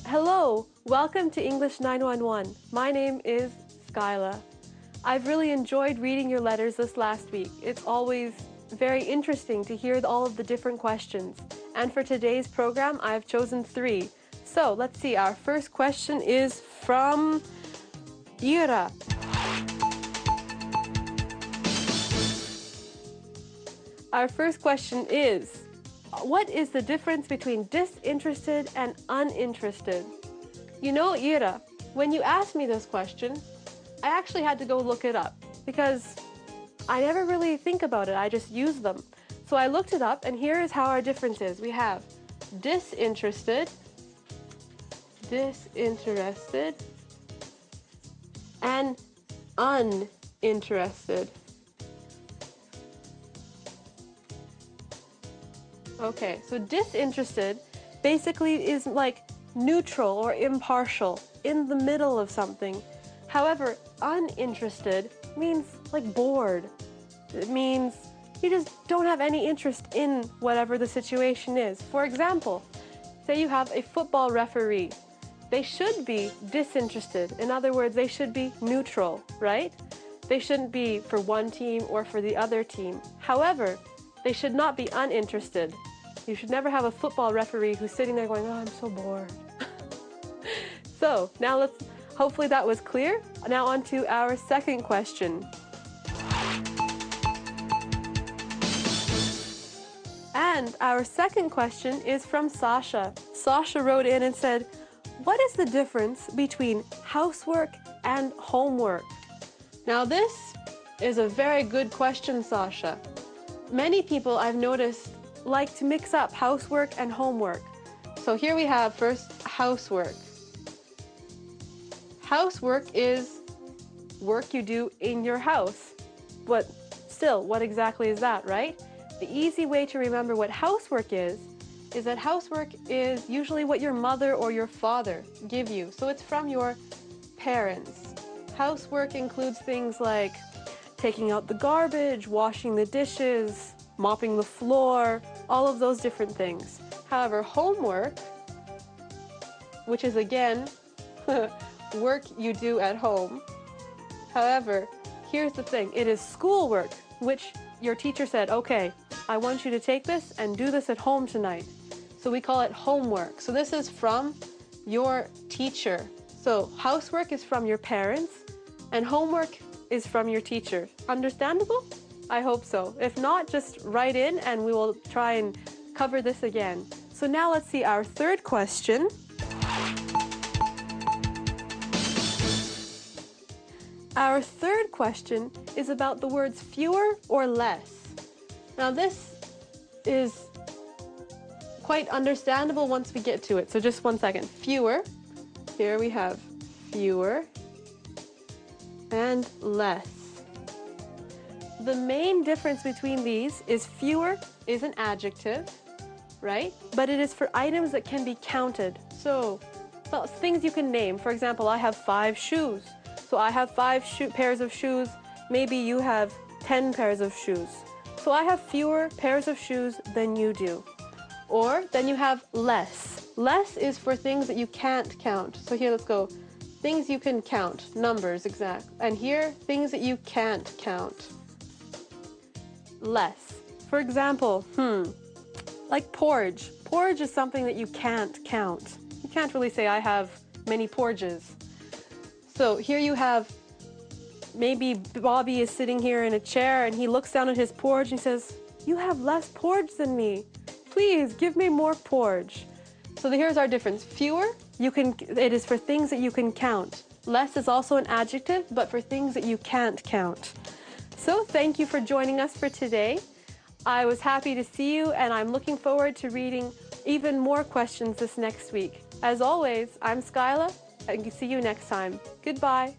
Hello, welcome to English 911. My name is Skyla. I've really enjoyed reading your letters this last week. It's always very interesting to hear all of the different questions. And for today's program, I've chosen 3. So let's see, our first question is from Ira. Our first question is, what is the difference between disinterested and uninterested? You know, Ira, when you asked me this question, I actually had to go look it up because I never really think about it. I just use them. So I looked it up, and here is how our difference is. We have disinterested, and uninterested. Okay, so disinterested basically is like neutral or impartial, in the middle of something. However, uninterested means like bored. It means you just don't have any interest in whatever the situation is. For example, say you have a football referee. They should be disinterested. In other words, they should be neutral, right? They shouldn't be for one team or for the other team. However, they should not be uninterested. You should never have a football referee who's sitting there going, oh, I'm so bored. So now hopefully that was clear. Now on to our second question. And our second question is from Sasha. Sasha wrote in and said, what is the difference between housework and homework? Now this is a very good question, Sasha. Many people I've noticed like to mix up housework and homework. So here we have first housework. Housework is work you do in your house. But still, what exactly is that, right? The easy way to remember what housework is that housework is usually what your mother or your father give you. So it's from your parents. Housework includes things like taking out the garbage, washing the dishes, mopping the floor, all of those different things. However, homework, which is again work you do at home. However, here's the thing, it is schoolwork, which your teacher said, okay, I want you to take this and do this at home tonight. So we call it homework. So this is from your teacher. So housework is from your parents and homework is from your teacher. Understandable? I hope so. If not, just write in and we will try and cover this again. So now let's see our third question. Our third question is about the words fewer or less. Now this is quite understandable once we get to it. So just one second. Fewer. Here we have fewer and less. The main difference between these is fewer is an adjective, right? But it is for items that can be counted. So things you can name. For example, I have 5 shoes. So I have 5 pairs of shoes. Maybe you have 10 pairs of shoes. So I have fewer pairs of shoes than you do. Or then you have less. Less is for things that you can't count. So here, let's go. Things you can count, numbers, exact. And here, things that you can't count. Less. For example, like porridge. Porridge is something that you can't count. You can't really say, I have many porridges. So here you have, maybe Bobby is sitting here in a chair and he looks down at his porridge and he says, you have less porridge than me. Please give me more porridge. So here's our difference. Fewer, it is for things that you can count. Less is also an adjective, but for things that you can't count. So thank you for joining us for today. I was happy to see you, and I'm looking forward to reading even more questions this next week. As always, I'm Skyla, and see you next time. Goodbye.